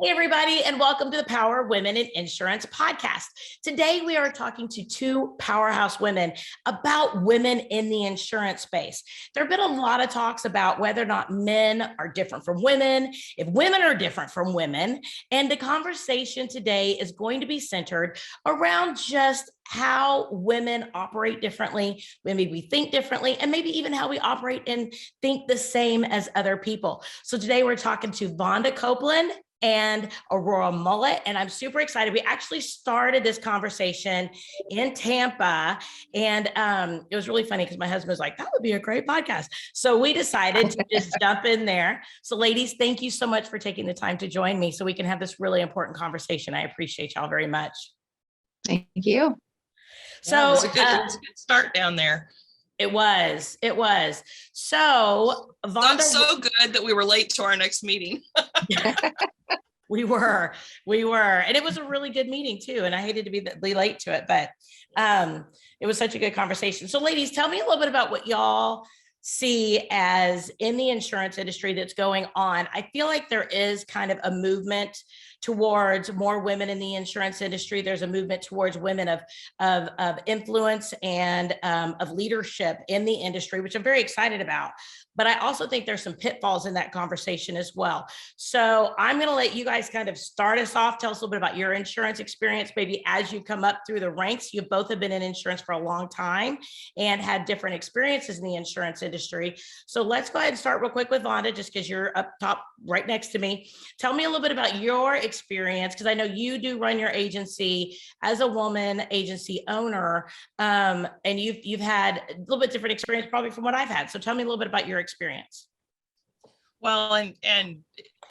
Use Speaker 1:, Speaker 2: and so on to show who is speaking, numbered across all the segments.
Speaker 1: Hey, everybody, and welcome to the Power of Women in Insurance podcast. Today, we are talking to two powerhouse women about women in the insurance space. There have been a lot of talks about whether or not men are different from women, if women are different from women. And the conversation today is going to be centered around just how women operate differently, maybe we think differently, and maybe even how we operate and think the same as other people. So today, we're talking to Vonda Copeland and Aurora Mullett. And I'm super excited. We actually started this conversation in Tampa. And it was really funny because my husband was like, that would be a great podcast. So we decided to just jump in there. So ladies, thank you so much for taking the time to join me so we can have this really important conversation. I appreciate y'all very much.
Speaker 2: Thank you.
Speaker 1: So
Speaker 3: it was a good start down there.
Speaker 1: It was. So
Speaker 3: Vonda, so good that we were late to our next meeting.
Speaker 1: We were, and it was a really good meeting too. And I hated to be late to it, but it was such a good conversation. So ladies, tell me a little bit about what y'all see as in the insurance industry that's going on. I feel like there is kind of a movement towards more women in the insurance industry. There's a movement towards women of influence and of leadership in the industry, which I'm very excited about. But I also think there's some pitfalls in that conversation as well. So I'm going to let you guys kind of start us off. Tell us a little bit about your insurance experience. Maybe as you come up through the ranks, you both have been in insurance for a long time and had different experiences in the insurance industry. So let's go ahead and start real quick with Vonda, just because you're up top right next to me. Tell me a little bit about your experience, because I know you do run your agency as a woman agency owner, and you've had a little bit different experience probably from what I've had. So tell me a little bit about your experience.
Speaker 3: Well, and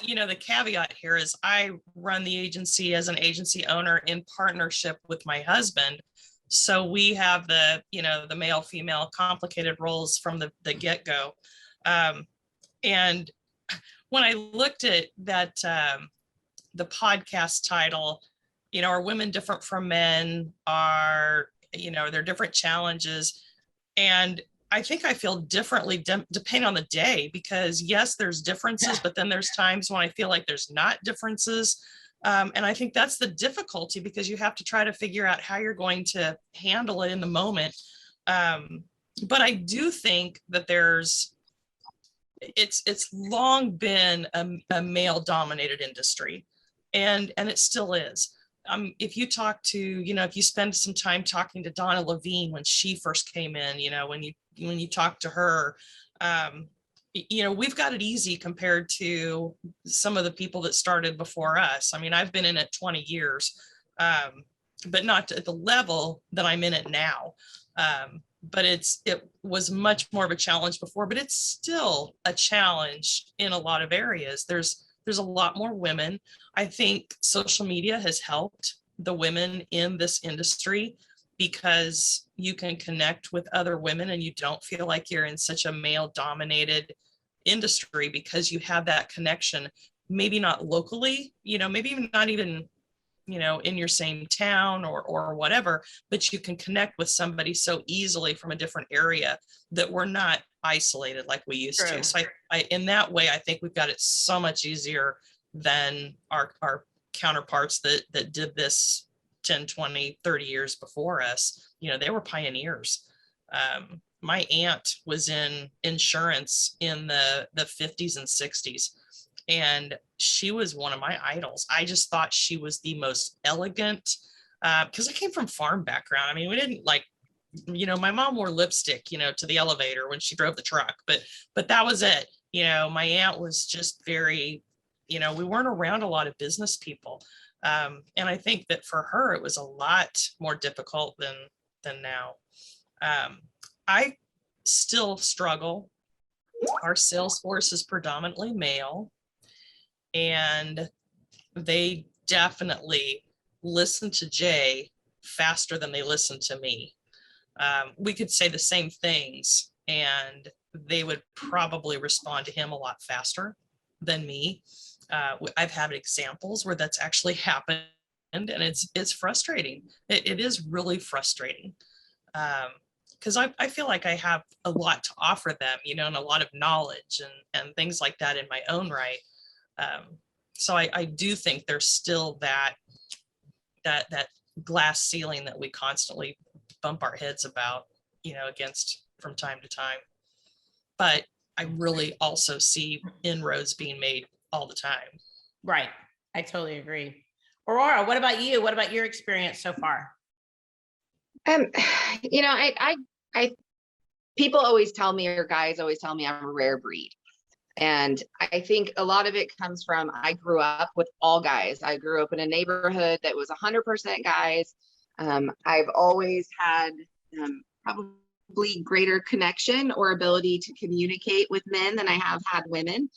Speaker 3: you know, the caveat here is I run the agency as an agency owner in partnership with my husband. So we have the male, female complicated roles from the get-go. And when I looked at that, the podcast title, are women different from men? Are there different challenges? And I think I feel differently depending on the day, because yes, there's differences, but then there's times when I feel like there's not differences. And I think that's the difficulty, because you have to try to figure out how you're going to handle it in the moment. But I do think that it's long been a male dominated industry, and it still is. If you talk to, if you spend some time talking to Donna Levine when she first came in, when you talk to her, we've got it easy compared to some of the people that started before us. I mean, I've been in it 20 years, but not at the level that I'm in it now. But it was much more of a challenge before, but it's still a challenge in a lot of areas. There's a lot more women. I think social media has helped the women in this industry, because you can connect with other women and you don't feel like you're in such a male dominated industry, because you have that connection, maybe not locally, maybe not even, in your same town or whatever, but you can connect with somebody so easily from a different area that we're not isolated like we used
Speaker 1: True.
Speaker 3: to. So I in that way, I think we've got it so much easier than our counterparts that did this 10, 20, 30 years before us. They were pioneers. My aunt was in insurance in the 50s and 60s. And she was one of my idols. I just thought she was the most elegant, because I came from farm background. I mean, we didn't my mom wore lipstick, to the elevator when she drove the truck, but that was it. My aunt was just very, we weren't around a lot of business people. And I think that for her, it was a lot more difficult than now. I still struggle. Our sales force is predominantly male, and they definitely listen to Jay faster than they listen to me. We could say the same things and they would probably respond to him a lot faster than me. I've had examples where that's actually happened, and it's frustrating. It is really frustrating, because I feel like I have a lot to offer them, and a lot of knowledge and things like that in my own right. So I do think there's still that glass ceiling that we constantly bump our heads about, against from time to time. But I really also see inroads being made all the time.
Speaker 1: Right. I totally agree. Aurora, what about you? What about your experience so far?
Speaker 2: You know, I people always tell me, or guys always tell me, I'm a rare breed. And I think a lot of it comes from, I grew up with all guys. I grew up in a neighborhood that was 100% guys. I've always had probably greater connection or ability to communicate with men than I have had women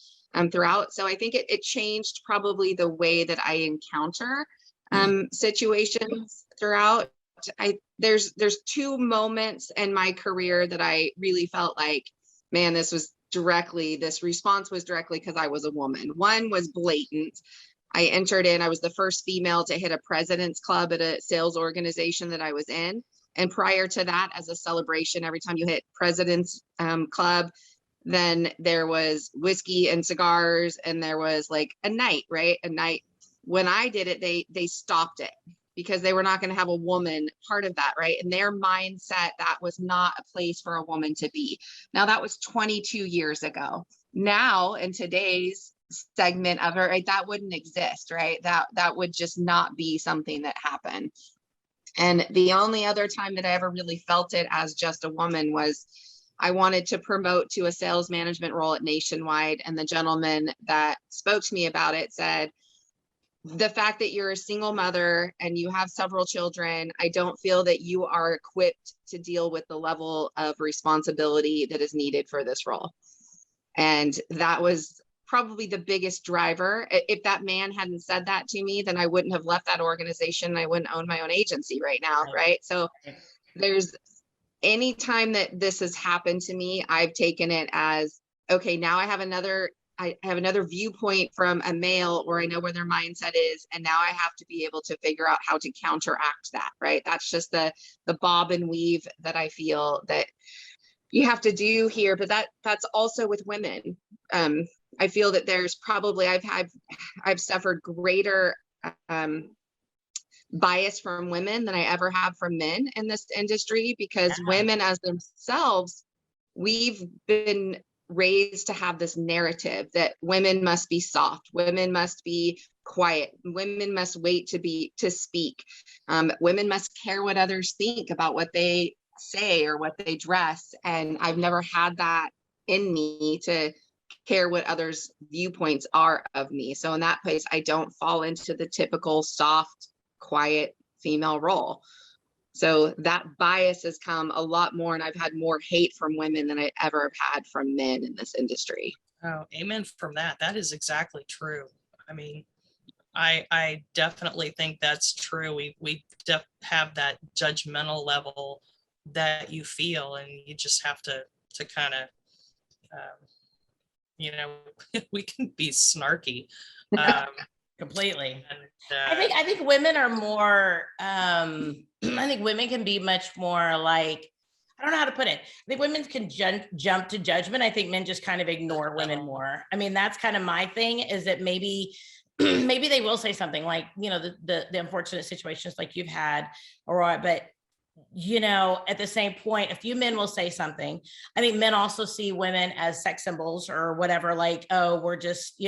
Speaker 2: throughout. So I think it changed probably the way that I encounter situations throughout. There's two moments in my career that I really felt like, man, this response was directly because I was a woman. One was blatant. I entered in, I was the first female to hit a president's club at a sales organization that I was in. And prior to that, as a celebration, every time you hit president's club, then there was whiskey and cigars, and there was like a night, right? A night. When I did it, they stopped it because they were not going to have a woman part of that, right? In their mindset, that was not a place for a woman to be. Now, that was 22 years ago. Now, in today's segment of it, right, that wouldn't exist, right? That would just not be something that happened. And the only other time that I ever really felt it as just a woman was I wanted to promote to a sales management role at Nationwide. And the gentleman that spoke to me about it said, the fact that you're a single mother and you have several children, I don't feel that you are equipped to deal with the level of responsibility that is needed for this role. And that was probably the biggest driver. If that man hadn't said that to me, then I wouldn't have left that organization. I wouldn't own my own agency right now, right? So there's any time that this has happened to me, I've taken it as, okay, now I have another viewpoint from a male, or I know where their mindset is. And now I have to be able to figure out how to counteract that, right? That's just the bob and weave that I feel that you have to do here. But that's also with women. I feel that there's probably, I've suffered greater bias from women than I ever have from men in this industry, because women as themselves, we've been raised to have this narrative that women must be soft, women must be quiet, women must wait to speak, women must care what others think about what they say or what they dress. And I've never had that in me to care what others' viewpoints are of me. So in that place, I don't fall into the typical soft, quiet female role. So that bias has come a lot more, and I've had more hate from women than I ever have had from men in this industry.
Speaker 3: Oh, amen from that. That is exactly true. I mean, I definitely think that's true. We have that judgmental level that you feel, and you just have to kind of, we can be snarky.
Speaker 1: Completely.
Speaker 3: And,
Speaker 1: I think women are more, I think women can be much more like, I don't know how to put it. I think women can jump to judgment. I think men just kind of ignore women more. I mean, that's kind of my thing, is that maybe they will say something like, the unfortunate situations like you've had, Aurora, but at the same point, a few men will say something. I think men also see women as sex symbols or whatever, like, oh, we're just,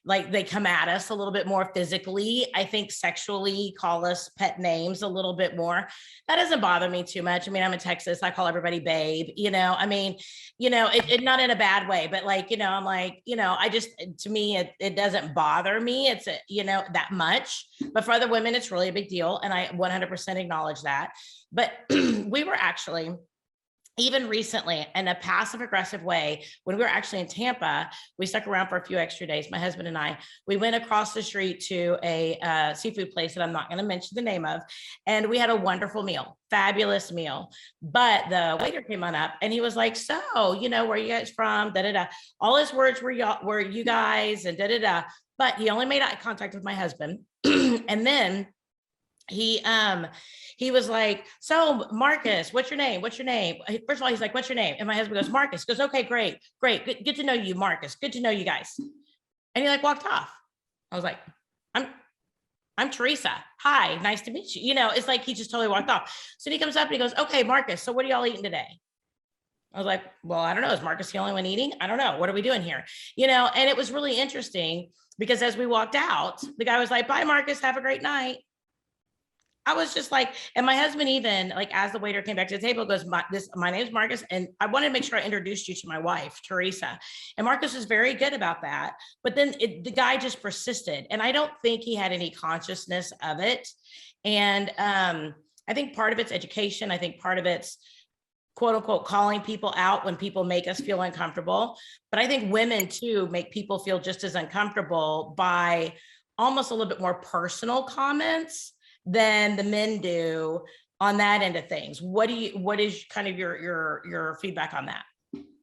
Speaker 1: like they come at us a little bit more physically. I think sexually call us pet names a little bit more. That doesn't bother me too much. I mean, I'm in Texas. I call everybody babe, I mean, it not in a bad way, but like, I'm like, I just, to me, it doesn't bother me. It's, that much, but for other women, it's really a big deal. And I 100% acknowledge that. But we were actually, even recently, in a passive aggressive way, when we were actually in Tampa, we stuck around for a few extra days. My husband and I, we went across the street to a seafood place that I'm not going to mention the name of. And we had a wonderful meal, fabulous meal. But the waiter came on up and he was like, so, where are you guys from? Da, da, da. All his words were you guys, and da, da, da. But he only made eye contact with my husband. And then he was like, so Marcus, what's your name? What's your name? First of all, he's like, what's your name? And my husband goes, Marcus. He goes, okay, great. Good to know you, Marcus. Good to know you guys. And he like walked off. I was like, I'm Teresa. Hi, nice to meet you. You know, it's like he just totally walked off. So he comes up and he goes, okay, Marcus, so what are y'all eating today? I was like, well, I don't know. Is Marcus the only one eating? I don't know. What are we doing here? You know, and it was really interesting because as we walked out, the guy was like, bye, Marcus, have a great night. I was just like, and my husband even, like, as the waiter came back to the table, goes, my name's Marcus, and I wanted to make sure I introduced you to my wife, Teresa. And Marcus was very good about that. But then the guy just persisted, and I don't think he had any consciousness of it. And I think part of it's education. I think part of it's quote unquote calling people out when people make us feel uncomfortable. But I think women too make people feel just as uncomfortable by almost a little bit more personal comments than the men do on that end of things. What is kind of your feedback on that?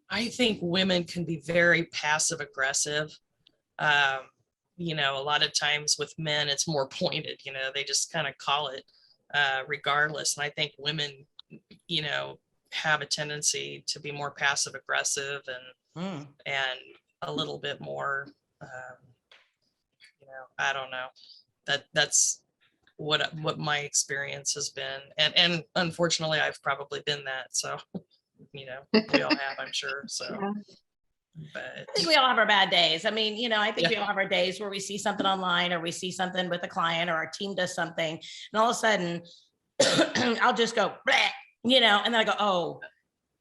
Speaker 3: I think women can be very passive aggressive. You know, a lot of times with men, it's more pointed, you know, they just kind of call it regardless. And I think women, you know, have a tendency to be more passive aggressive and a little bit more, you know, I don't know, that's what my experience has been. And unfortunately, I've probably been that. So, you know, we all have, I'm sure. So, but
Speaker 1: I think we all have our bad days. I mean, you know, I think
Speaker 3: Yeah.
Speaker 1: we all have our days where we see something online or we see something with a client or our team does something, and all of a sudden I'll just go, bleh, you know, and then I go, oh,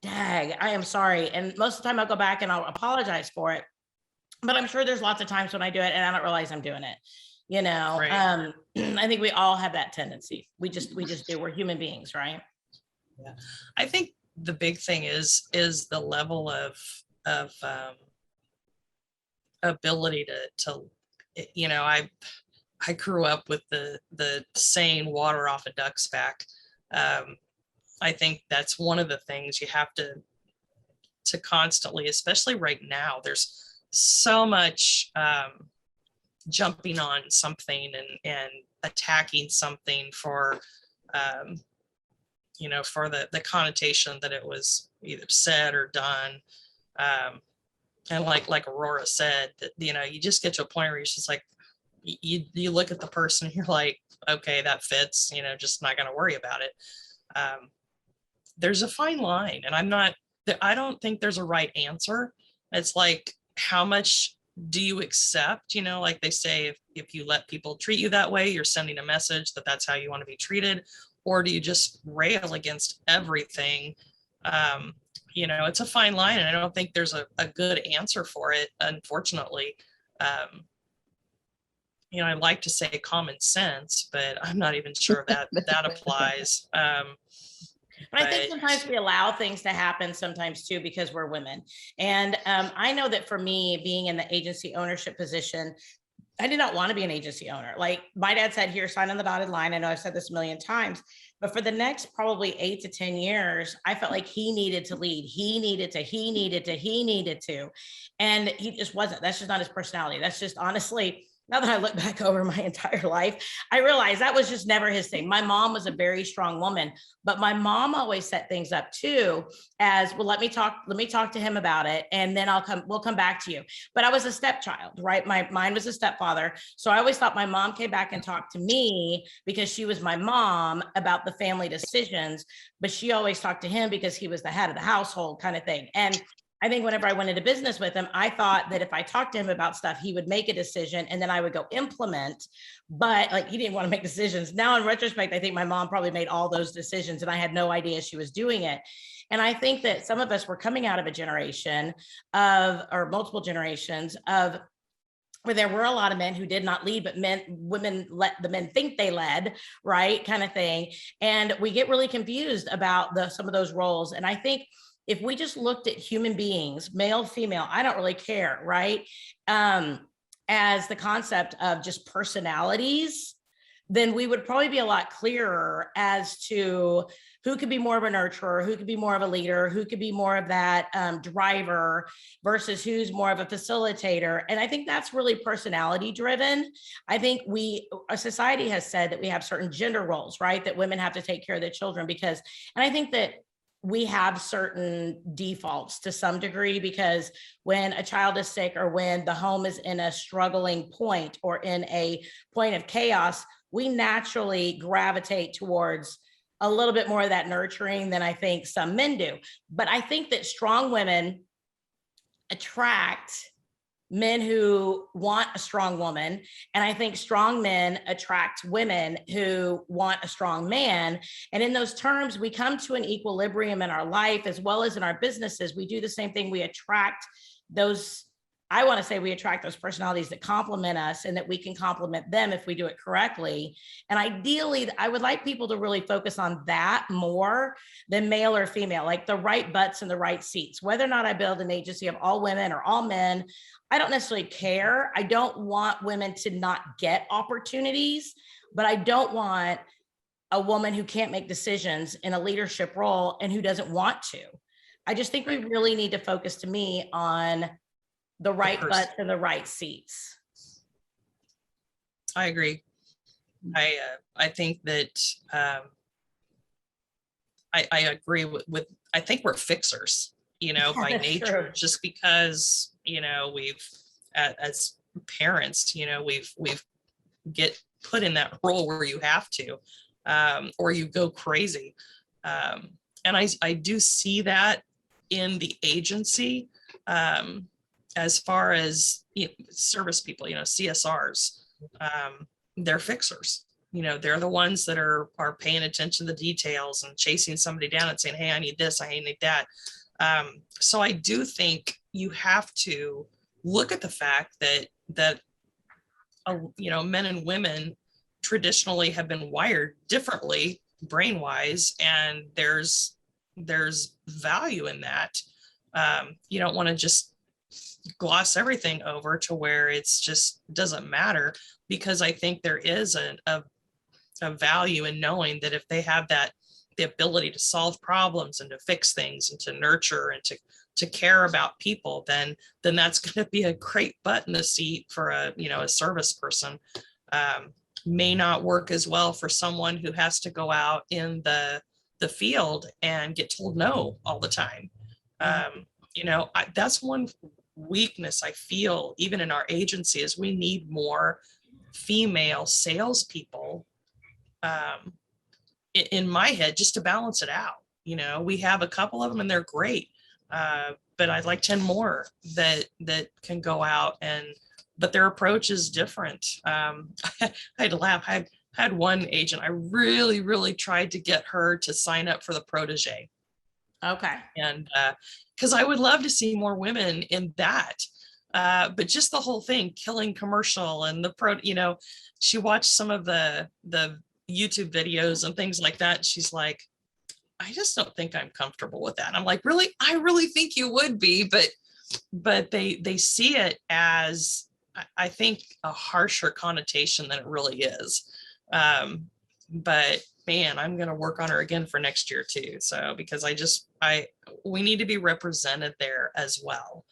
Speaker 1: dag, I am sorry. And most of the time I'll go back and I'll apologize for it. But I'm sure there's lots of times when I do it and I don't realize I'm doing it. You know,
Speaker 3: Right.
Speaker 1: I think we all have that tendency. We just do. We're human beings, right?
Speaker 3: Yeah. I think the big thing is the level of ability to, you know, I grew up with the saying water off a duck's back. I think that's one of the things you have to constantly, especially right now, there's so much jumping on something and attacking something for you know, for the connotation that it was either said or done. And like Aurora said, that, you know, you just get to a point where you're just like, you look at the person and you're like, okay, that fits, you know, just not going to worry about it. There's a fine line, and I don't think there's a right answer. It's like, how much do you accept? You know, like they say, if you let people treat you that way, you're sending a message that that's how you want to be treated. Or do you just rail against everything? You know, it's a fine line, and I don't think there's a good answer for it, unfortunately. You know, I like to say common sense, but I'm not even sure that applies.
Speaker 1: But I think sometimes we allow things to happen sometimes too, because we're women. And I know that for me, being in the agency ownership position, I did not want to be an agency owner. Like my dad said, here, sign on the dotted line. I know I've said this a million times, but for the next probably 8 to 10 years, I felt like he needed to lead. He needed to. And he just wasn't. That's just not his personality. That's just honestly, now that I look back over my entire life, I realize that was just never his thing. My mom was a very strong woman, but my mom always set things up too as, well, let me talk to him about it. And then we'll come back to you. But I was a stepchild, right? Mine was a stepfather. So I always thought my mom came back and talked to me because she was my mom about the family decisions, but she always talked to him because he was the head of the household kind of thing. And I think whenever I went into business with him, I thought that if I talked to him about stuff, he would make a decision and then I would go implement, but like he didn't want to make decisions. Now in retrospect, I think my mom probably made all those decisions and I had no idea she was doing it. And I think that some of us were coming out of a generation or multiple generations of where there were a lot of men who did not lead, but women let the men think they led, right? Kind of thing. And we get really confused about some of those roles. And I think if we just looked at human beings, male, female, I don't really care, right? As the concept of just personalities, then we would probably be a lot clearer as to who could be more of a nurturer, who could be more of a leader, who could be more of that driver versus who's more of a facilitator. And I think that's really personality driven. I think our society has said that we have certain gender roles, right? That women have to take care of their children and I think that we have certain defaults to some degree, because when a child is sick or when the home is in a struggling point or in a point of chaos, we naturally gravitate towards a little bit more of that nurturing than I think some men do. But I think that strong women attract men who want a strong woman. And I think strong men attract women who want a strong man. And in those terms, we come to an equilibrium in our life as well as in our businesses. We do the same thing. We attract those, I want to say we attract those personalities that complement us and that we can complement them if we do it correctly. And ideally, I would like people to really focus on that more than male or female, like the right butts in the right seats. Whether or not I build an agency of all women or all men, I don't necessarily care. I don't want women to not get opportunities, but I don't want a woman who can't make decisions in a leadership role and who doesn't want to. I just think we really need to focus, to me, on the right butts in the right seats.
Speaker 3: I agree. I think that I agree with I think we're fixers, by nature,
Speaker 1: true.
Speaker 3: just because, we've as parents, we've get put in that role where you have to, or you go crazy. And I do see that in the agency, as far as service people, CSRs, they're fixers. They're the ones that are paying attention to the details and chasing somebody down and saying, hey, I need this, I need that. So I do think you have to look at the fact that men and women traditionally have been wired differently brain-wise, and there's value in that. You don't want to just gloss everything over to where it's just doesn't matter, because I think there is a value in knowing that if they have the ability to solve problems and to fix things and to nurture and to care about people, then that's going to be a great butt in the seat for a service person. May not work as well for someone who has to go out in the field and get told no all the time. That's one weakness I feel even in our agency, is we need more female salespeople, in my head, just to balance it out. We have a couple of them and they're great, but I'd like 10 more that can go out but their approach is different. I'd laugh. I had one agent, I really, really tried to get her to sign up for the protege.
Speaker 1: Okay.
Speaker 3: And because I would love to see more women in that. But just the whole thing, killing commercial and she watched some of the YouTube videos and things like that. She's like, I just don't think I'm comfortable with that. And I'm like, really? I really think you would be, but they see it as, I think, a harsher connotation than it really is. But man, I'm going to work on her again for next year too. So, because we need to be represented there as well.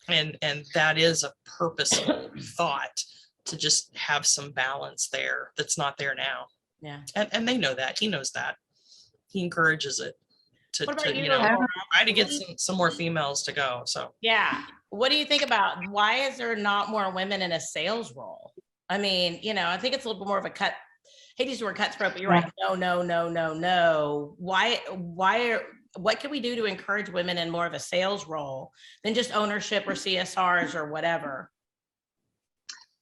Speaker 3: And that is a purposeful thought, to just have some balance there that's not there now.
Speaker 1: Yeah.
Speaker 3: And they know that. He knows that. He encourages it to
Speaker 1: Laura?
Speaker 3: try to get some more females to go. So
Speaker 1: Yeah. What do you think about, why is there not more women in a sales role? I mean, I think it's a little bit more of a cut. I hate to use the word cutthroat, but you're right. No. What can we do to encourage women in more of a sales role than just ownership or CSRs or whatever?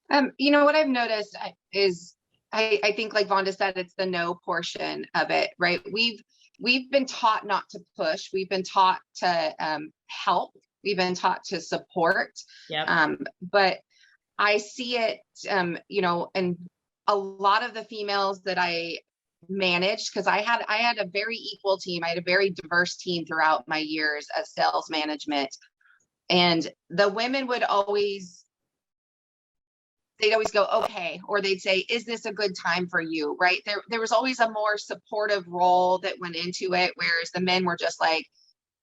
Speaker 2: What I've noticed is I think, like Vonda said, it's the no portion of it, right? We've been taught not to push. We've been taught to help. We've been taught to support.
Speaker 1: Yep.
Speaker 2: But I see it, and a lot of the females that I managed, because I had a very equal team. I had a very diverse team throughout my years of sales management, and the women would always go, okay, or they'd say, is this a good time for you? Right. There was always a more supportive role that went into it, whereas the men were just like,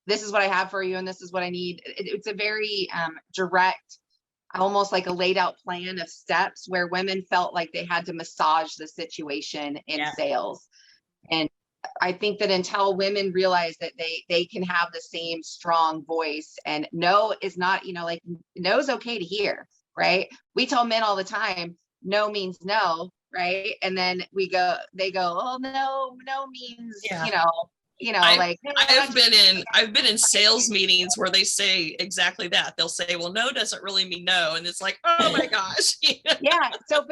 Speaker 2: this is what I have for you and this is what I need. It's a very direct, almost like a laid out plan of steps, where women felt like they had to massage the situation in sales. And I think that until women realize that they can have the same strong voice, and no is not, like no is okay to hear, right? We tell men all the time, no means no, right? And then they go, oh, no means,
Speaker 3: Yeah.
Speaker 2: like
Speaker 3: I've been in sales meetings where they say exactly that. They'll say, well, no doesn't really mean no. And it's like, oh my gosh.
Speaker 2: yeah. So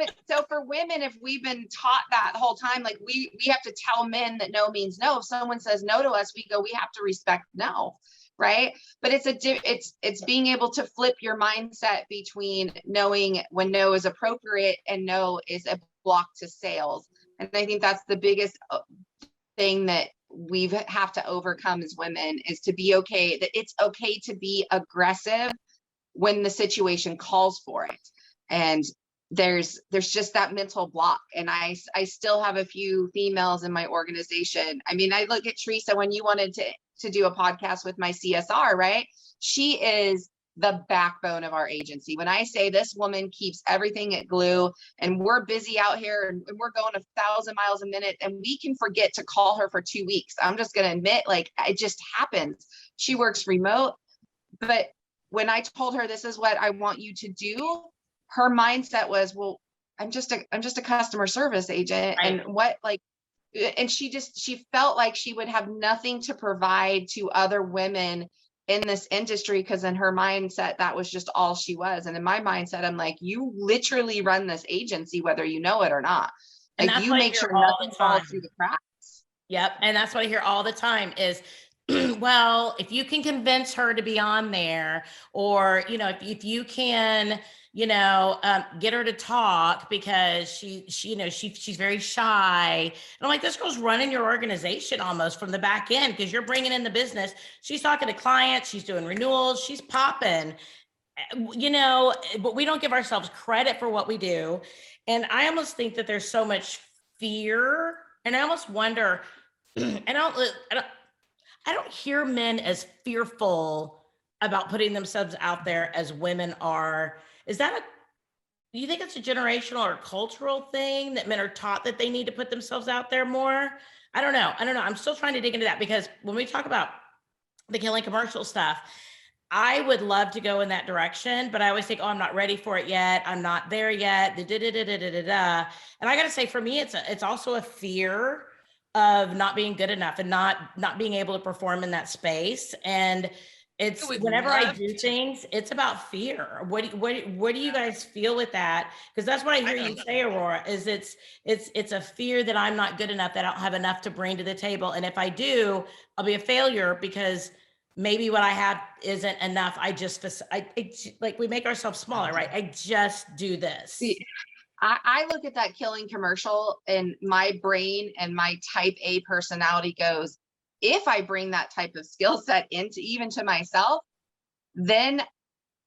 Speaker 2: for women, if we've been taught that the whole time, like we have to tell men that no means no. If someone says no to us, we have to respect no. Right. But it's being able to flip your mindset between knowing when no is appropriate and no is a block to sales. And I think that's the biggest thing that we have to overcome as women, is to be okay, that it's okay to be aggressive when the situation calls for it. And there's just that mental block. And I still have a few females in my organization. I mean, I look at Teresa, when you wanted to do a podcast with my CSR, right? She is the backbone of our agency. When I say this woman keeps everything at glue, and we're busy out here and we're going 1,000 miles a minute, and we can forget to call her for 2 weeks. I'm just going to admit, like, it just happens. She works remote, but when I told her, this is what I want you to do, her mindset was, well, I'm just a customer service agent.
Speaker 1: Right.
Speaker 2: And what, like, and she felt like she would have nothing to provide to other women in this industry, because in her mindset, that was just all she was. And in my mindset, I'm like, you literally run this agency, whether you know it or not.
Speaker 1: And
Speaker 2: Like,
Speaker 1: that's
Speaker 2: you
Speaker 1: what I
Speaker 2: make
Speaker 1: hear
Speaker 2: sure
Speaker 1: all
Speaker 2: nothing
Speaker 1: the
Speaker 2: falls
Speaker 1: time.
Speaker 2: through the cracks.
Speaker 1: Yep. And that's what I hear all the time is, well, if you can convince her to be on there, or, if you can, get her to talk, because she's very shy. And I'm like, this girl's running your organization almost from the back end, because you're bringing in the business. She's talking to clients, she's doing renewals, she's popping, but we don't give ourselves credit for what we do. And I almost think that there's so much fear, and I almost wonder, I don't hear men as fearful about putting themselves out there as women are. Do you think it's a generational or cultural thing that men are taught that they need to put themselves out there more? I don't know. I'm still trying to dig into that, because when we talk about the killing commercial stuff, I would love to go in that direction, but I always think, oh, I'm not ready for it yet. I'm not there yet. And I got to say, for me, it's also a fear of not being good enough and not being able to perform in that space. And it's whenever I do things, it's about fear. What do you guys feel with that? Because that's what I hear you say, Aurora, is it's a fear that I'm not good enough, that I don't have enough to bring to the table. And if I do, I'll be a failure, because maybe what I have isn't enough. Like, we make ourselves smaller, right? I just do this.
Speaker 2: See, I look at that killing commercial, and my brain and my type A personality goes, if I bring that type of skill set into even to myself, then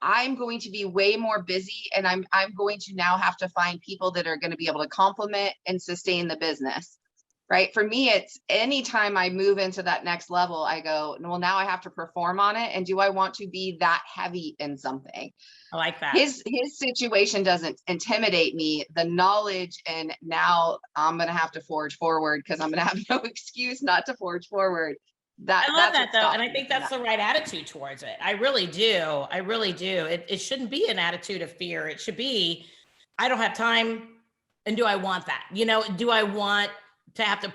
Speaker 2: I'm going to be way more busy, and I'm going to now have to find people that are going to be able to complement and sustain the business. Right. For me, it's anytime I move into that next level, I go, well, now I have to perform on it. And do I want to be that heavy in something?
Speaker 1: I like that.
Speaker 2: His situation doesn't intimidate me. The knowledge, and now I'm going to have to forge forward, because I'm going to have no excuse not to forge forward.
Speaker 1: I love that, though. And I think that's the right attitude towards it. I really do. It shouldn't be an attitude of fear. It should be, I don't have time. And do I want that? Do I want to have to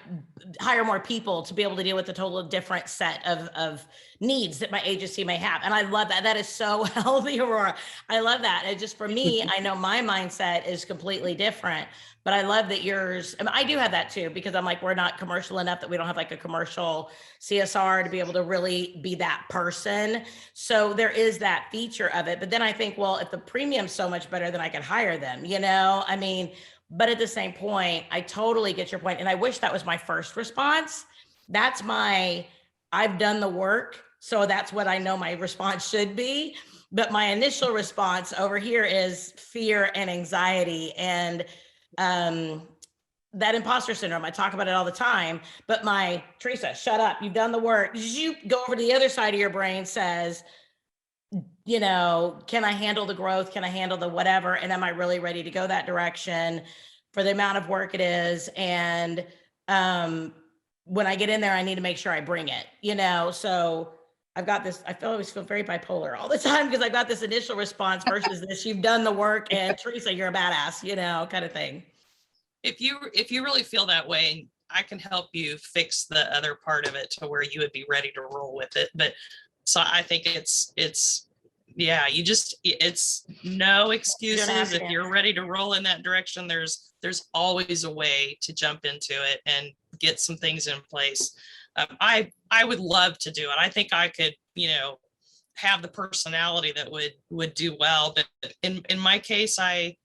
Speaker 1: hire more people to be able to deal with a total different set of needs that my agency may have? And I love that. That is so healthy, Aurora. I love that. It just, for me, I know my mindset is completely different, but I love that yours, I mean, I do have that too, because I'm like, we're not commercial enough that we don't have like a commercial CSR to be able to really be that person. So there is that feature of it. But then I think, well, if the premium's so much better, then I can hire them, I mean, but at the same point, I totally get your point. And I wish that was my first response. I've done the work. So that's what I know my response should be. But my initial response over here is fear and anxiety, and that imposter syndrome. I talk about it all the time, but my Teresa, shut up. You've done the work. You go over to the other side of your brain, says, can I handle the growth? Can I handle the whatever? And am I really ready to go that direction for the amount of work it is? And when I get in there, I need to make sure I bring it, so I've got this, always feel very bipolar all the time because I've got this initial response versus this, you've done the work and Teresa, you're a badass, kind of thing.
Speaker 3: If you really feel that way, I can help you fix the other part of it to where you would be ready to roll with it. But so I think it's no excuses. If you're ready to roll in that direction, there's always a way to jump into it and get some things in place. I would love to do it. I think I could, have the personality that would do well. But in my case, I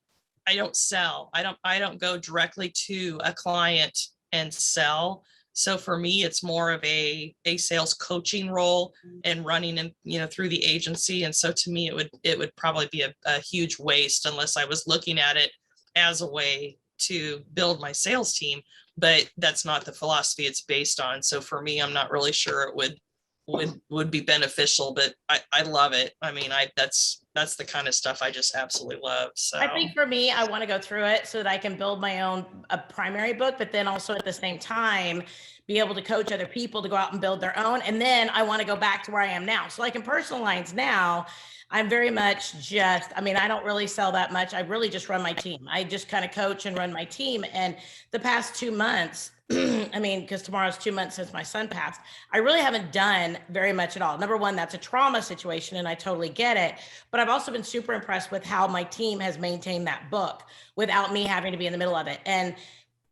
Speaker 3: don't sell. I don't go directly to a client and sell. So for me, it's more of a sales coaching role and running in, through the agency. And so to me, it would probably be a huge waste unless I was looking at it as a way to build my sales team. But that's not the philosophy it's based on. So for me, I'm not really sure it would be beneficial, but I love it. I mean, that's the kind of stuff I just absolutely love. So
Speaker 1: I think for me, I want to go through it so that I can build my own primary book, but then also at the same time, be able to coach other people to go out and build their own. And then I want to go back to where I am now. So like in personal lines now, I'm very much I don't really sell that much. I really just run my team. I just kind of coach and run my team. And the past 2 months, because tomorrow's 2 months since my son passed, I really haven't done very much at all. Number one, that's a trauma situation and I totally get it. But I've also been super impressed with how my team has maintained that book without me having to be in the middle of it. And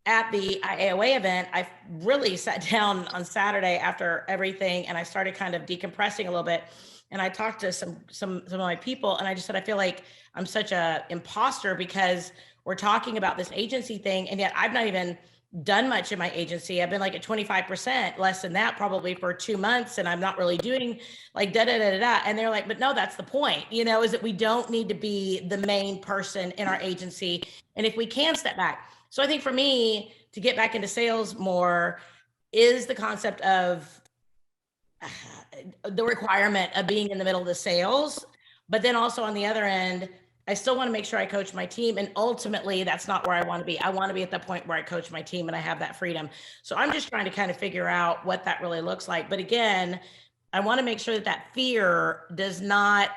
Speaker 1: at the AOA event, I really sat down on Saturday after everything and I started kind of decompressing a little bit. And I talked to some of my people and I just said, I feel like I'm such a imposter because we're talking about this agency thing. And yet I've not even done much in my agency. I've been like at 25%, less than that probably for 2 months. And I'm not really doing like da-da-da-da-da. And they're like, but no, that's the point, is that we don't need to be the main person in our agency. And if we can step back. So I think for me to get back into sales more is the concept of the requirement of being in the middle of the sales. But then also on the other end, I still want to make sure I coach my team. And ultimately, that's not where I want to be. I want to be at the point where I coach my team and I have that freedom. So I'm just trying to kind of figure out what that really looks like. But again, I want to make sure that fear does not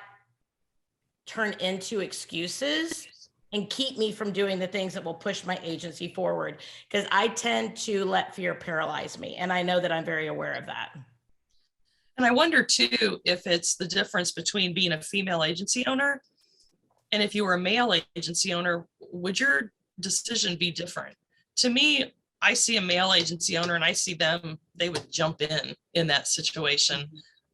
Speaker 1: turn into excuses and keep me from doing the things that will push my agency forward. Because I tend to let fear paralyze me. And I know that I'm very aware of that.
Speaker 3: And I wonder too, if it's the difference between being a female agency owner and if you were a male agency owner, would your decision be different? To me, I see a male agency owner and I see they would jump in that situation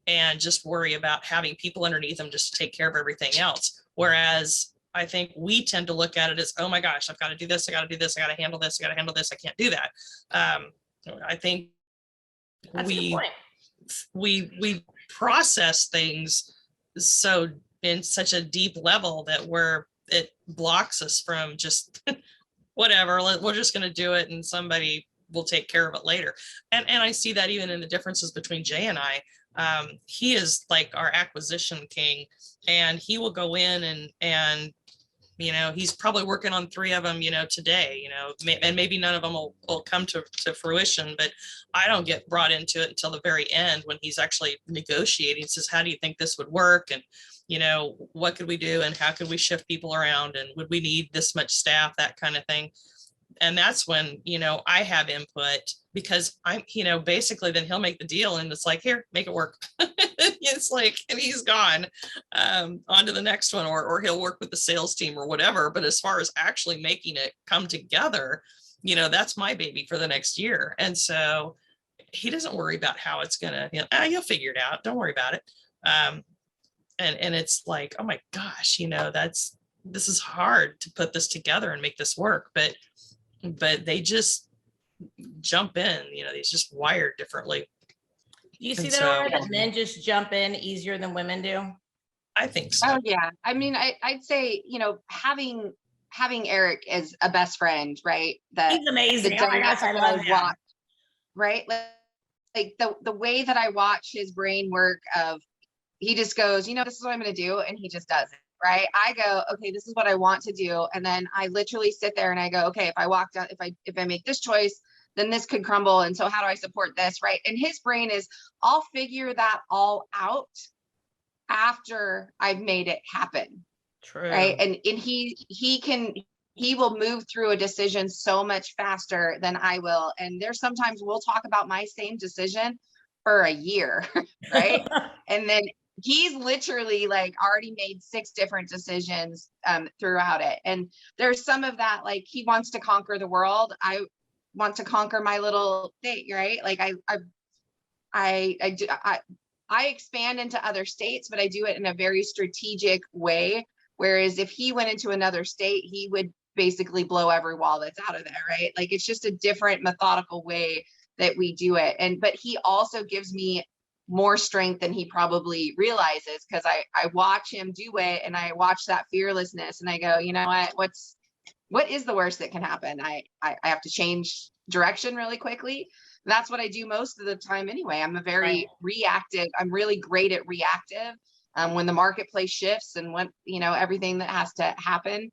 Speaker 3: and just worry about having people underneath them just to take care of everything else. Whereas I think we tend to look at it as, oh my gosh, I've got to do this. I got to do this. I got to handle this. I got to handle this. I can't do that. I think we process things so in such a deep level that it blocks us from just whatever, we're just going to do it and somebody will take care of it later. And I see that even in the differences between Jay and I. He is like our acquisition king and he will go in and he's probably working on 3 of them, today, and maybe none of them will come to fruition, but I don't get brought into it until the very end when he's actually negotiating. He says, how do you think this would work? And, what could we do? And how could we shift people around? And would we need this much staff, that kind of thing? And that's when, I have input because I'm, basically then he'll make the deal and it's like, here, make it work. It's like, and he's gone on to the next one, or he'll work with the sales team or whatever. But as far as actually making it come together, that's my baby for the next year. And so he doesn't worry about how it's gonna, you'll figure it out. Don't worry about it. And it's like, oh my gosh, this is hard to put this together and make this work. But they just jump in, he's just wired differently.
Speaker 1: Do you see that men just jump in easier than women do?
Speaker 3: I think so.
Speaker 2: Oh yeah. I mean, I'd say, having Eric as a best friend, right?
Speaker 1: He's amazing. Oh my gosh, I love him.
Speaker 2: Right? Like the way that I watch his brain work he just goes, this is what I'm going to do. And he just does it. Right. I go, okay, this is what I want to do. And then I literally sit there and I go, okay, if I walk down, if I make this choice, then this could crumble. And so how do I support this? Right. And his brain is, I'll figure that all out after I've made it happen.
Speaker 1: True.
Speaker 2: Right. And he will move through a decision so much faster than I will. And there's sometimes we'll talk about my same decision for a year. Right. And then he's literally like already made 6 different decisions throughout it. And there's some of that, like he wants to conquer the world. I want to conquer my little state, right? Like I expand into other states, but I do it in a very strategic way. Whereas if he went into another state, he would basically blow every wall that's out of there, right? Like it's just a different methodical way that we do it. But he also gives me more strength than he probably realizes, because I watch him do it and I watch that fearlessness and I go, you know what is the worst that can happen? I have to change direction really quickly. And that's what I do most of the time anyway. I'm a very reactive. I'm really great at reactive. When the marketplace shifts and when, everything that has to happen,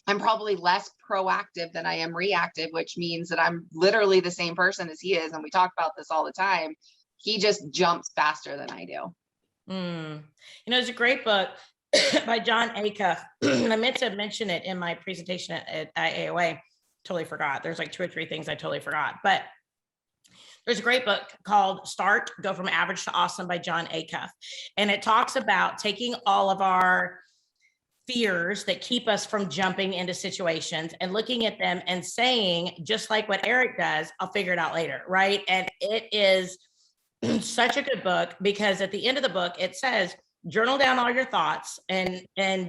Speaker 2: I'm probably less proactive than I am reactive, which means that I'm literally the same person as he is. And we talk about this all the time. He just jumps faster than I do.
Speaker 1: It's a great book by John Acuff. I meant to mention it in my presentation at AOA. Totally forgot. There's like 2 or 3 things I totally forgot. But there's a great book called Start, Go From Average to Awesome by John Acuff. And it talks about taking all of our fears that keep us from jumping into situations and looking at them and saying, just like what Eric does, I'll figure it out later, right? And it is such a good book, because at the end of the book, it says, journal down all your thoughts and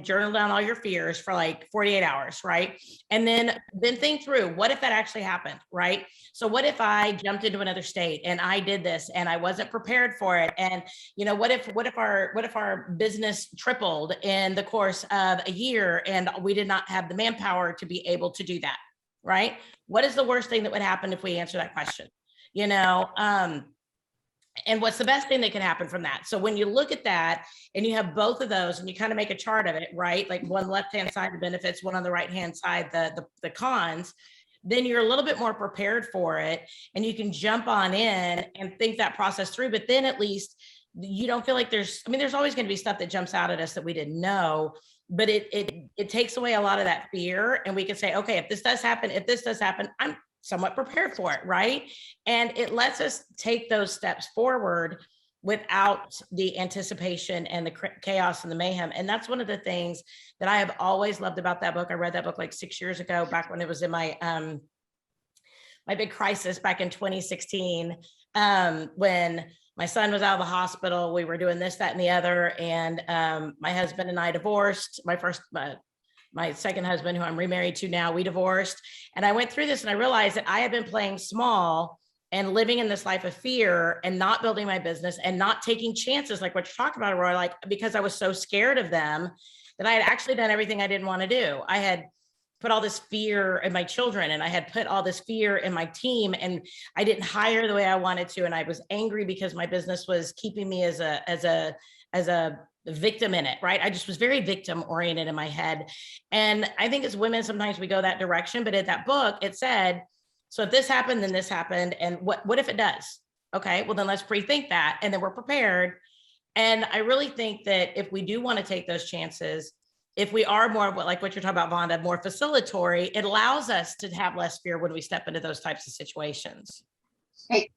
Speaker 1: journal down all your fears for like 48 hours, right? And then think through, what if that actually happened, right? So what if I jumped into another state and I did this and I wasn't prepared for it? And what if our business tripled in the course of a year and we did not have the manpower to be able to do that, right? What is the worst thing that would happen if we answer that question? And what's the best thing that can happen from that? So when you look at that and you have both of those and you kind of make a chart of it, right? Like one left-hand side, the benefits, one on the right-hand side, the cons, then you're a little bit more prepared for it and you can jump on in and think that process through. But then at least you don't feel like there's always going to be stuff that jumps out at us that we didn't know, but it takes away a lot of that fear. And we can say, okay, if this does happen, I'm somewhat prepared for it, right? And it lets us take those steps forward without the anticipation and the chaos and the mayhem. And that's one of the things that I have always loved about that book. I read that book like 6 years ago, back when it was in my my big crisis back in 2016, when my son was out of the hospital. We were doing this, that, and the other. And my husband and I divorced. My second husband, who I'm remarried to now, we divorced. And I went through this and I realized that I had been playing small and living in this life of fear and not building my business and not taking chances like what you're talking about, Aurora, like because I was so scared of them that I had actually done everything I didn't want to do. I had put all this fear in my children and I had put all this fear in my team and I didn't hire the way I wanted to. And I was angry because my business was keeping me as a victim in it, right? I just was very victim oriented in my head. And I think as women, sometimes we go that direction, but in that book, it said, so if this happened, then this happened. And what if it does? Okay, well then let's pre-think that. And then we're prepared. And I really think that if we do want to take those chances, if we are more like what you're talking about, Vonda, more facilitatory, it allows us to have less fear when we step into those types of situations.
Speaker 2: Right.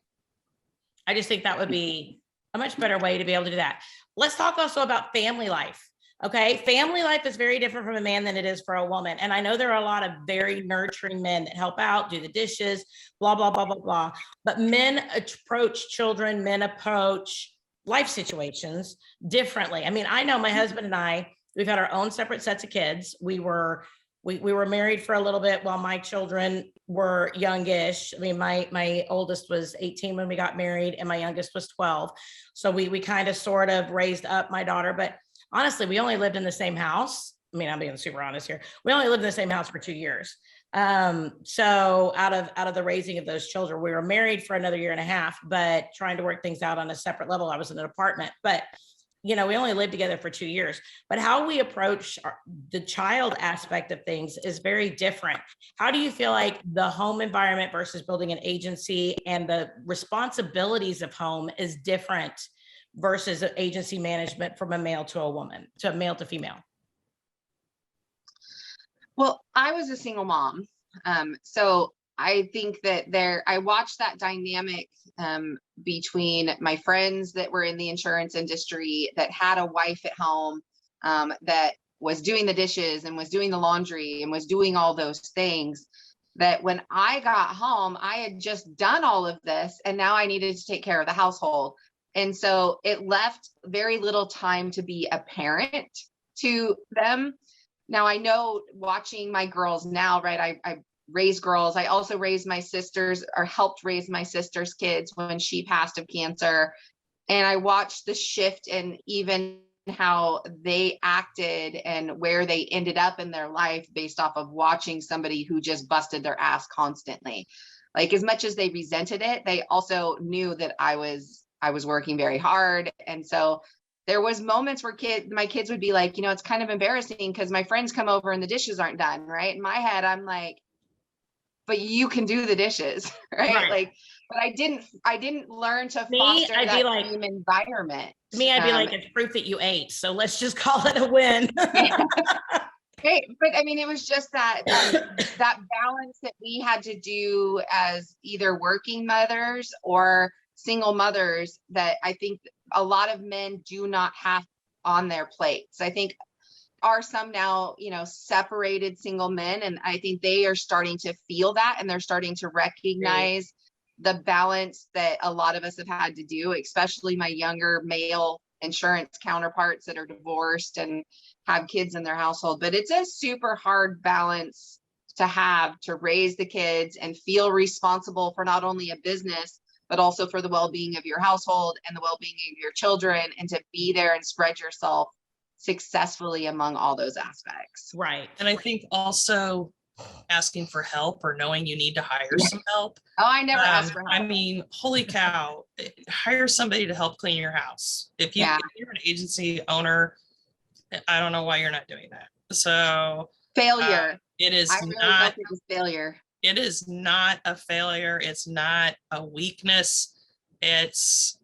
Speaker 1: I just think that would be a much better way to be able to do that. Let's talk also about family life. Okay. Family life is very different from a man than it is for a woman. And I know there are a lot of very nurturing men that help out, do the dishes, blah, blah, blah, blah, blah. But men approach children, men approach life situations differently. I mean, I know my husband and I, we've had our own separate sets of kids. We were married for a little bit while my children were youngish. I mean, my oldest was 18 when we got married and my youngest was 12. So we kind of sort of raised up my daughter, but honestly, we only lived in the same house. I mean, I'm being super honest here. We only lived in the same house for 2 years. So out of the raising of those children, we were married for another 1.5 years, but trying to work things out on a separate level. I was in an apartment, but we only lived together for 2 years, but how we approach the child aspect of things is very different. How do you feel like the home environment versus building an agency and the responsibilities of home is different versus agency management from a male to a woman, to a male to female?
Speaker 2: Well, I was a single mom. So I think that I watched that dynamic between my friends that were in the insurance industry that had a wife at home that was doing the dishes and was doing the laundry and was doing all those things, that when I got home, I had just done all of this and now I needed to take care of the household. And so it left very little time to be a parent to them. Now, I know watching my girls now, right? I raised girls. I also raised my sisters, or helped raise my sister's kids when she passed of cancer. And I watched the shift in even how they acted and where they ended up in their life based off of watching somebody who just busted their ass constantly. Like, as much as they resented it, they also knew that I was working very hard. And so there was moments where my kids would be like, it's kind of embarrassing because my friends come over and the dishes aren't done. Right. In my head, I'm like, but you can do the dishes, right? Like, but I didn't learn to foster that same environment.
Speaker 1: Me, I'd be like, it's proof that you ate. So let's just call it a win.
Speaker 2: Right. But I mean, it was just that balance that we had to do as either working mothers or single mothers that I think a lot of men do not have on their plates. I think are some now, separated single men. And I think they are starting to feel that, and they're starting to recognize the balance that a lot of us have had to do, especially my younger male insurance counterparts that are divorced and have kids in their household. But it's a super hard balance to have, to raise the kids and feel responsible for not only a business, but also for the well-being of your household and the well-being of your children, and to be there and spread yourself successfully among all those aspects.
Speaker 1: Right.
Speaker 3: And I think also asking for help or knowing you need to hire some help.
Speaker 2: Oh, I never asked for help.
Speaker 3: I mean, holy cow, hire somebody to help clean your house. If you're an agency owner, I don't know why you're not doing that. So
Speaker 2: failure.
Speaker 3: It is
Speaker 2: not it was failure.
Speaker 3: It is not a failure. It's not a weakness. It's,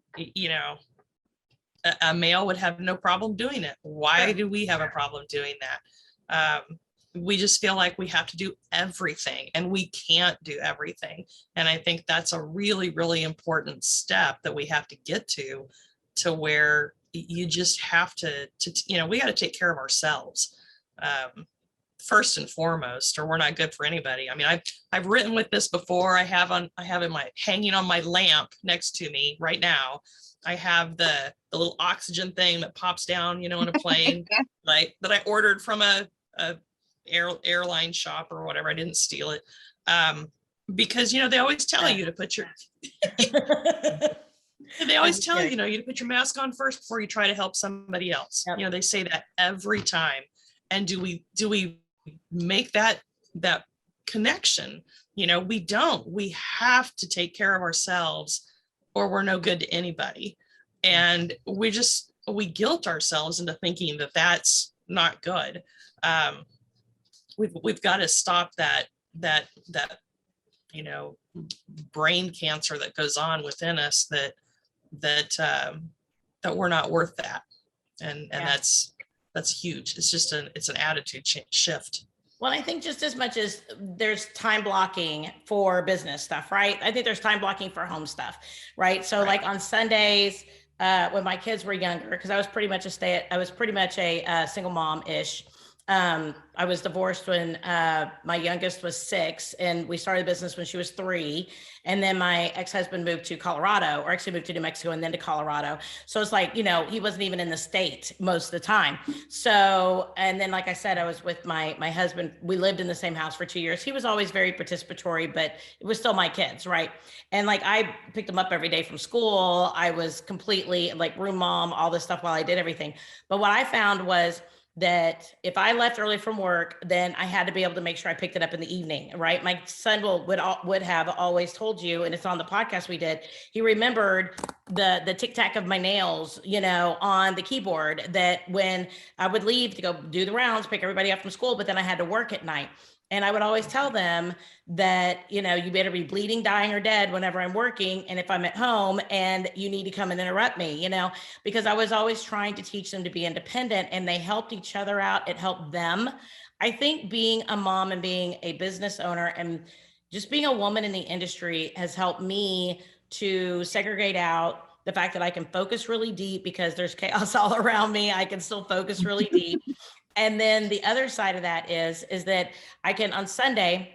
Speaker 3: a male would have no problem doing it. Why do we have a problem doing that? We just feel like we have to do everything, and we can't do everything. And I think that's a really, really important step that we have to get to where you just have to we got to take care of ourselves first and foremost, or we're not good for anybody. I mean, I've written with this before. I have hanging on my lamp next to me right now. I have the little oxygen thing that pops down, in a plane, like that I ordered from a airline shop or whatever. I didn't steal it. Because, they always tell you to put your, they always tell you to put your mask on first before you try to help somebody else. Yep. They say that every time. And do we make that connection? We don't. We have to take care of ourselves, or we're no good to anybody. And we guilt ourselves into thinking that that's not good. We've got to stop that brain cancer that goes on within us that we're not worth that. And that's huge. It's just it's an attitude shift.
Speaker 1: Well, I think just as much as there's time blocking for business stuff, right? I think there's time blocking for home stuff, right? So like on Sundays, when my kids were younger, because I was pretty much a single mom-ish. I was divorced when my youngest was 6, and we started the business when she was 3. And then my ex-husband moved to Colorado, or actually moved to New Mexico and then to Colorado. So it's like, he wasn't even in the state most of the time. So, and then, like I said, I was with my husband. We lived in the same house for 2 years. He was always very participatory, but it was still my kids, right? And like, I picked them up every day from school. I was completely like room mom, all this stuff while I did everything. But what I found was that if I left early from work, then I had to be able to make sure I picked it up in the evening, right? My son would have always told you, and it's on the podcast we did, he remembered the tic tac of my nails, you know, on the keyboard, that when I would leave to go do the rounds, pick everybody up from school, but then I had to work at night. And I would always tell them that, you know, you better be bleeding, dying, or dead whenever I'm working. And if I'm at home and you need to come and interrupt me, you know, because I was always trying to teach them to be independent, and they helped each other out. It helped them. I think being a mom and being a business owner and just being a woman in the industry has helped me to segregate out the fact that I can focus really deep because there's chaos all around me. I can still focus really deep. And then the other side of that is that I can, on Sunday,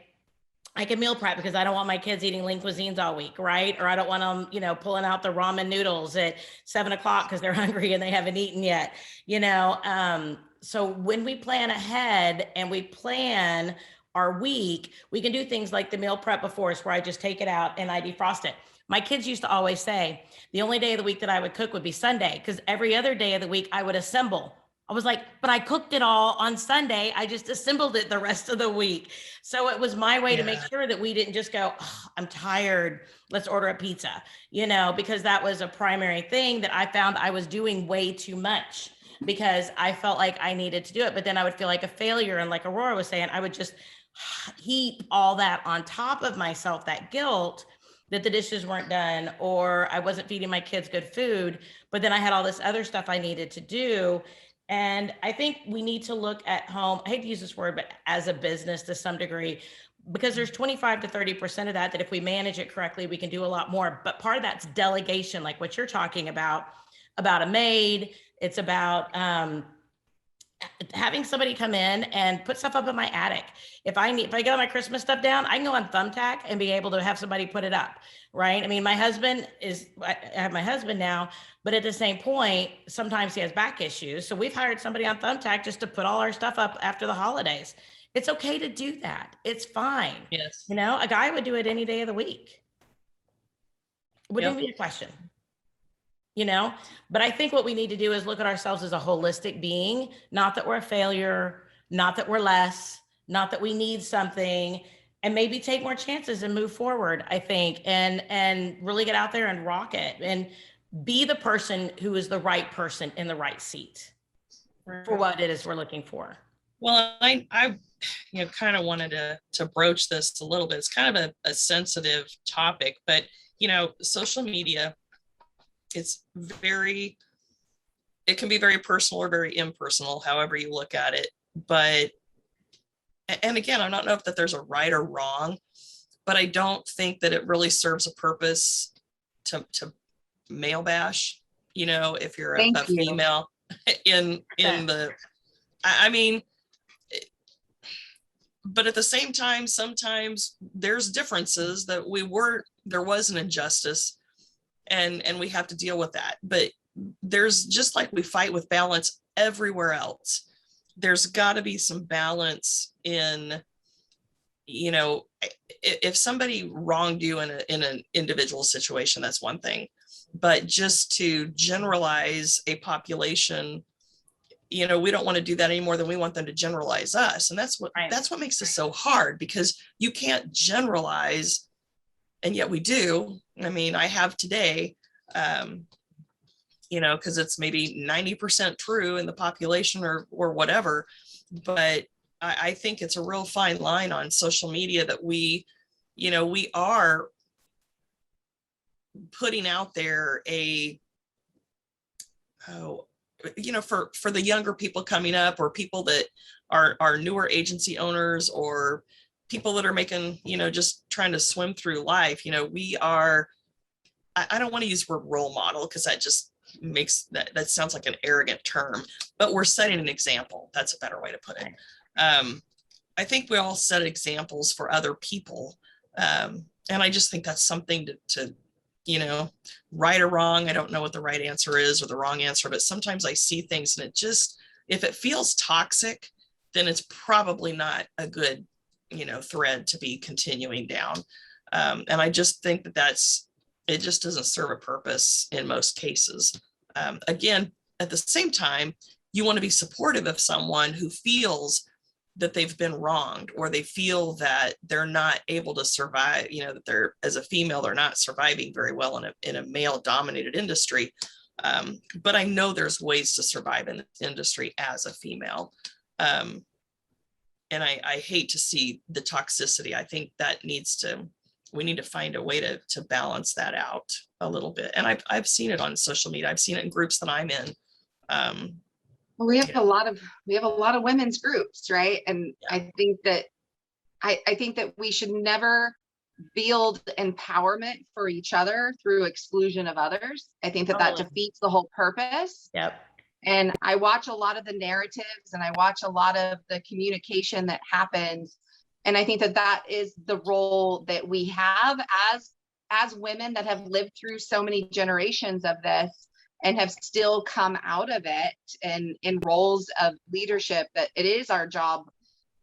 Speaker 1: I can meal prep because I don't want my kids eating lean cuisines all week, right? Or I don't want them, you know, pulling out the ramen noodles at 7 o'clock because they're hungry and they haven't eaten yet, you know? So when we plan ahead and we plan our week, we can do things like the meal prep before us, where I just take it out and I defrost it. My kids used to always say the only day of the week that I would cook would be Sunday, because every other day of the week I would assemble. I was like, but I cooked it all on Sunday. I just assembled it the rest of the week. So it was my way to make sure that we didn't just go, oh, I'm tired, let's order a pizza, you know, because that was a primary thing that I found I was doing way too much, because I felt like I needed to do it. But then I would feel like a failure. And like Aurora was saying, I would just heap all that on top of myself, that guilt that the dishes weren't done or I wasn't feeding my kids good food. But then I had all this other stuff I needed to do. And I think we need to look at home. I hate to use this word, but as a business to some degree, because there's 25 to 30% of that if we manage it correctly, we can do a lot more. But part of that's delegation, like what you're talking about a maid. It's about having somebody come in and put stuff up in my attic. If I get all my Christmas stuff down, I can go on Thumbtack and be able to have somebody put it up, right? I mean, I have my husband now, but at the same point, sometimes he has back issues. So we've hired somebody on Thumbtack just to put all our stuff up after the holidays. It's okay to do that. It's fine.
Speaker 3: Yes.
Speaker 1: You know, a guy would do it any day of the week. Wouldn't even be a question. You know, but I think what we need to do is look at ourselves as a holistic being, not that we're a failure, not that we're less, not that we need something, and maybe take more chances and move forward, I think, and really get out there and rock it and be the person who is the right person in the right seat for what it is we're looking for.
Speaker 3: Well, I kind of wanted to broach this a little bit. It's kind of a sensitive topic, but, social media, it can be very personal or very impersonal, however you look at it. But, and again, I don't know if that there's a right or wrong, but I don't think that it really serves a purpose to male bash, if you're a female in but at the same time, sometimes there's differences that there was an injustice and we have to deal with that. But there's, just like we fight with balance everywhere else, there's got to be some balance in, if somebody wronged you in an individual situation, that's one thing, but just to generalize a population, we don't want to do that any more than we want them to generalize us. And that's what makes it so hard, because you can't generalize, and yet we do. I mean, I have today, because it's maybe 90% true in the population or whatever, but I think it's a real fine line on social media that we are putting out there for the younger people coming up, or people that are newer agency owners, or people that are making, just trying to swim through life. We are, I don't want to use the word role model, because that just makes that sounds like an arrogant term, but we're setting an example. That's a better way to put it. I think we all set examples for other people. And I just think that's something to right or wrong. I don't know what the right answer is or the wrong answer, but sometimes I see things and if it feels toxic, then it's probably not a good, thread to be continuing down. And I just think it just doesn't serve a purpose in most cases. Again, at the same time, you want to be supportive of someone who feels that they've been wronged, or they feel that they're not able to survive, you know, that they're, as a female, they're not surviving very well in a male dominated industry. But I know there's ways to survive in this industry as a female. And I hate to see the toxicity. I think that we need to find a way to balance that out a little bit. And I've seen it on social media. I've seen it in groups that I'm in.
Speaker 2: Well, we have a lot of women's groups, right? And yeah. I think that we should never build empowerment for each other through exclusion of others. I think that defeats the whole purpose.
Speaker 1: Yep.
Speaker 2: And I watch a lot of the narratives, and I watch a lot of the communication that happens. And I think that is the role that we have as women that have lived through so many generations of this and have still come out of it and in roles of leadership, that it is our job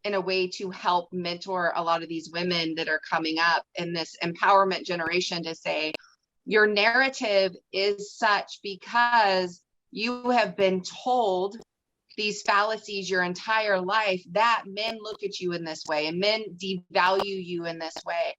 Speaker 2: in a way to help mentor a lot of these women that are coming up in this empowerment generation, to say your narrative is such because you have been told these fallacies your entire life, that men look at you in this way and men devalue you in this way.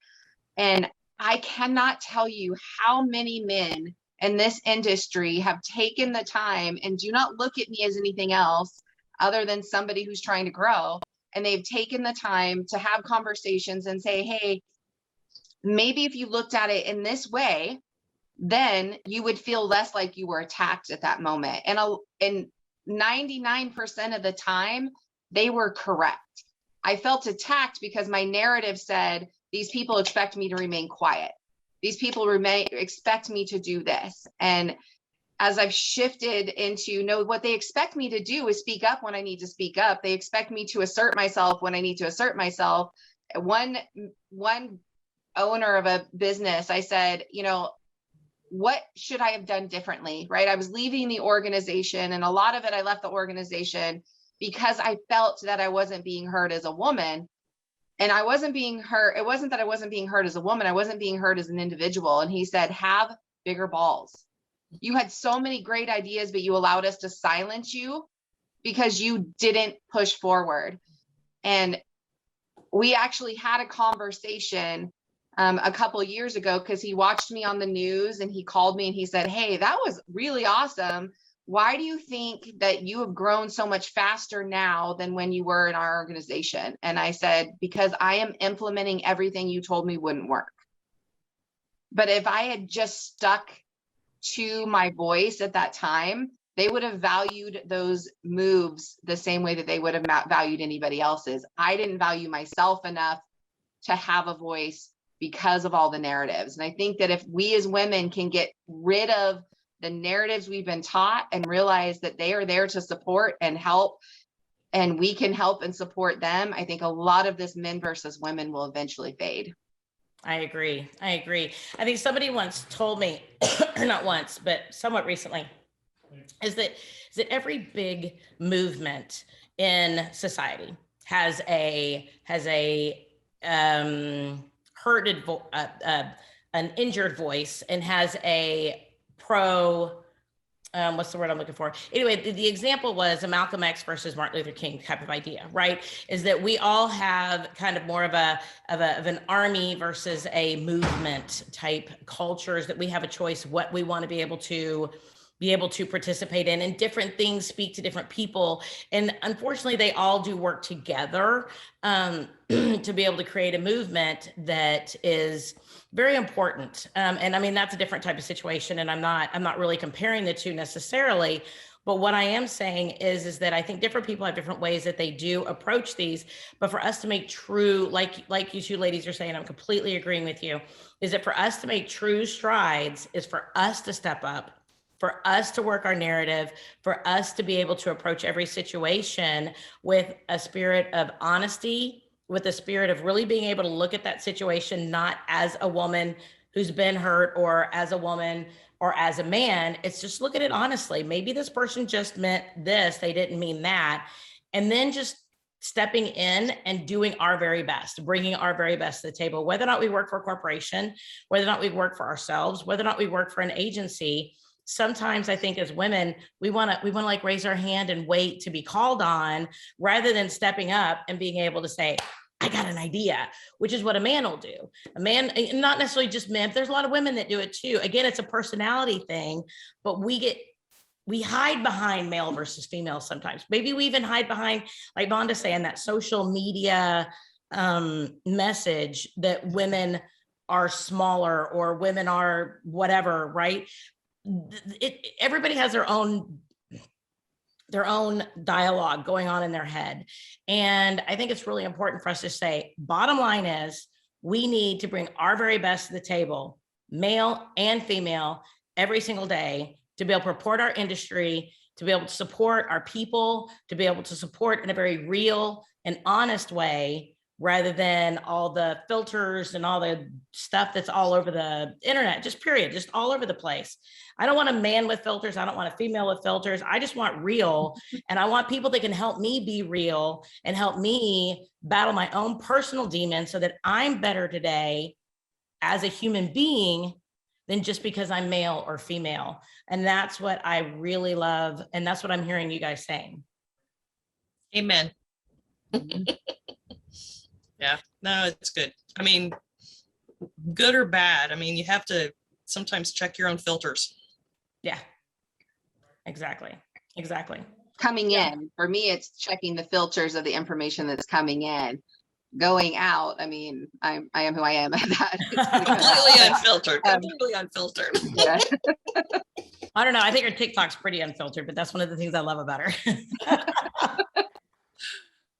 Speaker 2: And I cannot tell you how many men in this industry have taken the time and do not look at me as anything else other than somebody who's trying to grow. And they've taken the time to have conversations and say, hey, maybe if you looked at it in this way, then you would feel less like you were attacked at that moment. And 99% of the time, they were correct. I felt attacked because my narrative said, these people expect me to remain quiet. These people expect me to do this. And as I've shifted into, no, what they expect me to do is speak up when I need to speak up. They expect me to assert myself when I need to assert myself. One owner of a business, I said, you know, what should I have done differently, right? I was leaving the organization, and a lot of it, I left the organization because I felt that I wasn't being heard as a woman. And I wasn't being heard. It wasn't that I wasn't being heard as a woman. I wasn't being heard as an individual. And he said, have bigger balls. You had so many great ideas, but you allowed us to silence you because you didn't push forward. And we actually had a conversation a couple years ago, because he watched me on the news and he called me and he said, hey, that was really awesome. Why do you think that you have grown so much faster now than when you were in our organization? And I said, because I am implementing everything you told me wouldn't work. But if I had just stuck to my voice at that time, they would have valued those moves the same way that they would have valued anybody else's. I didn't value myself enough to have a voice because of all the narratives. And I think that if we as women can get rid of the narratives we've been taught and realize that they are there to support and help, and we can help and support them, I think a lot of this men versus women will eventually fade.
Speaker 1: I agree. I think somebody once told me, or not once, but somewhat recently, is that every big movement in society has an injured voice and has a what's the word I'm looking for? Anyway, the example was a Malcolm X versus Martin Luther King type of idea, right? Is that we all have kind of more of an army versus a movement type cultures, that we have a choice what we want to be able to participate in, and different things speak to different people. And unfortunately, they all do work together to be able to create a movement that is very important. And I mean, that's a different type of situation. And I'm not really comparing the two necessarily, but what I am saying is that I think different people have different ways that they do approach these. But for us to make true, like you two ladies are saying, I'm completely agreeing with you, is that for us to make true strides is for us to step up, for us to work our narrative, for us to be able to approach every situation with a spirit of honesty, with a spirit of really being able to look at that situation, not as a woman who's been hurt or as a woman or as a man. It's just look at it honestly. Maybe this person just meant this, they didn't mean that. And then just stepping in and doing our very best, bringing our very best to the table, whether or not we work for a corporation, whether or not we work for ourselves, whether or not we work for an agency. sometimes I think as women, we want to like raise our hand and wait to be called on rather than stepping up and being able to say, I got an idea, which is what a man will do. A man, not necessarily just men, there's a lot of women that do it too. Again, it's a personality thing, but we hide behind male versus female sometimes. Maybe we even hide behind, like Vonda saying, that social media message that women are smaller or women are whatever, right? Everybody has their own dialogue going on in their head. And I think it's really important for us to say, bottom line is, we need to bring our very best to the table, male and female, every single day, to be able to report our industry, to be able to support our people, to be able to support in a very real and honest way, rather than all the filters and all the stuff that's all over the internet, just period, just all over the place. I don't want a man with filters. I don't want a female with filters. I just want real. And I want people that can help me be real and help me battle my own personal demons so that I'm better today as a human being than just because I'm male or female. And that's what I really love. And that's what I'm hearing you guys saying.
Speaker 3: Amen. Yeah, no, it's good. I mean, good or bad. I mean, you have to sometimes check your own filters.
Speaker 1: Yeah, exactly.
Speaker 2: Coming in, for me, it's checking the filters of the information that's coming in. Going out, I mean, I am who I am at that.
Speaker 3: Completely unfiltered.
Speaker 2: Yeah.
Speaker 1: I don't know. I think her TikTok's pretty unfiltered, but that's one of the things I love about her.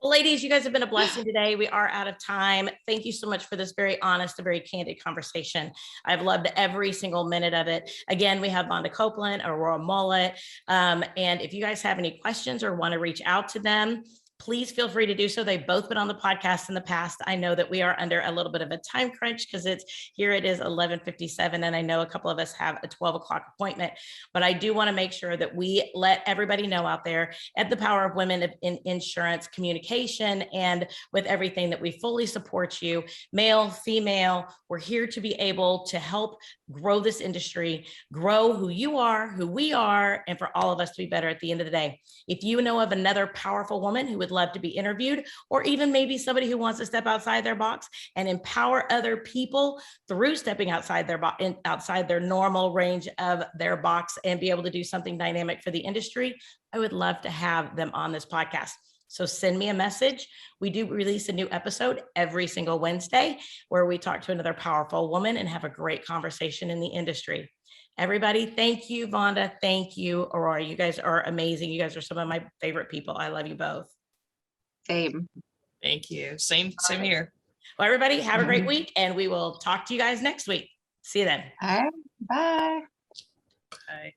Speaker 1: Well, ladies, you guys have been a blessing today. We are out of time. Thank you so much for this very honest and very candid conversation. I've loved every single minute of it. Again, we have Vonda Copeland, Aurora Mullett. And if you guys have any questions or want to reach out to them, please feel free to do so. They've both been on the podcast in the past. I know that we are under a little bit of a time crunch because it is 11:57, and I know a couple of us have a 12 o'clock appointment, but I do want to make sure that we let everybody know out there at the Power of Women in Insurance Communication, and with everything, that we fully support you, male, female. We're here to be able to help grow this industry, grow who you are, who we are, and for all of us to be better at the end of the day. If you know of another powerful woman who would love to be interviewed, or even maybe somebody who wants to step outside their box and empower other people through stepping outside their normal range of their box and be able to do something dynamic for the industry, I would love to have them on this podcast. So send me a message. We do release a new episode every single Wednesday where we talk to another powerful woman and have a great conversation in the industry. Everybody, thank you, Vonda. Thank you, Aurora. You guys are amazing. You guys are some of my favorite people. I love you both.
Speaker 2: Same.
Speaker 3: Thank you. Same here.
Speaker 1: Well, everybody, have a great week, and we will talk to you guys next week. See you then.
Speaker 2: All right. Bye.
Speaker 3: Bye.